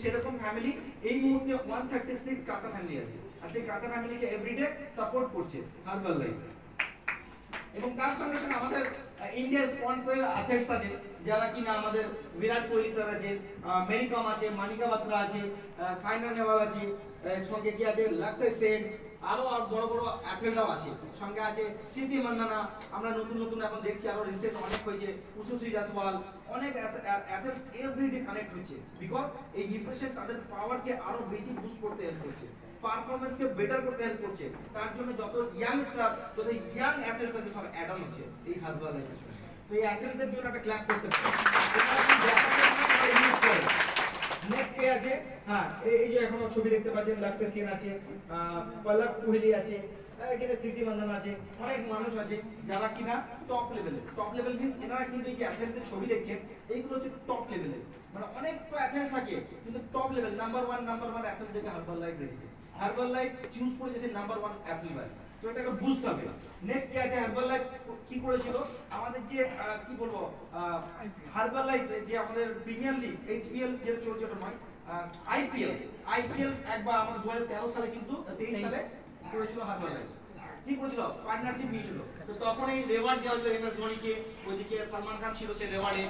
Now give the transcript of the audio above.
সেরকম ফ্যামিলি এই মুহূর্তে 136 কাসা ফ্যামিলি আছে, আর সেই কাসা ফ্যামিলিকে এভরিডে সাপোর্ট করছে হার্বাল লাইফ। এবং তার সঙ্গে সঙ্গে আমাদের ইন্ডিয়া স্পন্সরের অ্যাথলেটস আছে, যারা কিনা আমাদের বিরাট কোহলি স্যার আছে, মেরি কম আছে, মানিকা বাত্রা আছে, সাইনা নেহওয়াল আছে, সঙ্গে কি আছে লক্ষ্য সেন, আরো বড় বড় অ্যাথলেটরাও আছে, সঙ্গে আছে স্মৃতি মান্দানা। আমরা নতুন নতুন এখন দেখছি, আরো রিসেন্ট অনেক হয়েছে, উষুশ্রী জাসওয়াল, অনেক অ্যাথলেটস এভরিডে কানেক্ট হচ্ছে, বিকজ এই নিউট্রিশন তাদের পাওয়ারকে আরো বেশি বুস্ট করতে হেল্প করছে, পারফরম্যান্সকে বেটার করতে হেল্প করছে। তার জন্য যত ইয়াংস্টার, যত ইয়াং অ্যাথলেটস আছে সব অ্যাড অন হচ্ছে এই হার্বাল লাইফের সঙ্গে। তো এই অ্যাথলেটদের জন্য একটা ক্ল্যাপ করতে পারে। নেক্সট কে আছে? হ্যাঁ, এই যে এখনো ছবি দেখতে পাচ্ছেন, লক্ষ্য সেন আছে, পলক কোহলি আছে, এখানে স্মৃতি মান্দানা আছে, অনেক মানুষ আছে যারা কিনা টপ লেভেলের। টপ লেভেল মিন্স এনারা কিন্তু এই যে অ্যাথলেটদের ছবি দেখছেন, এইগুলো হচ্ছে টপ লেভেলের। মানে অনেক তো অ্যাথলেট থাকে, কিন্তু টপ লেভেল নাম্বার ওয়ান অ্যাথলেটদেরকে হার্বাল লাইফ রেখেছে, হার্বাল লাইফ চুজ করে যে নাম্বার ওয়ান অ্যাথলেট। তো এটাকে বুঝতে হবে। নেক্সট কি আছে? হার্বাল লাইফ কি করেছিল আমাদের যে কি বলবো, হার্বাল লাইফ যে আমাদের প্রিমিয়ার লিগ এইচপিএল যেটা চলছে, ওটা নয়, আইপিএল একবার আমাদের 2013 সালে কিন্তু 23 সালে করেছিল হার্বাল লাইফ। কি করেছিল? পার্টনারশিপ নিয়েছিল। তো তখন এই রেওয়ার্ড দেওয়া হয়েছিল এমএস ধোনিকে, ওইদিকে সালমান খান ছিল সেই রেওয়ার্ডে।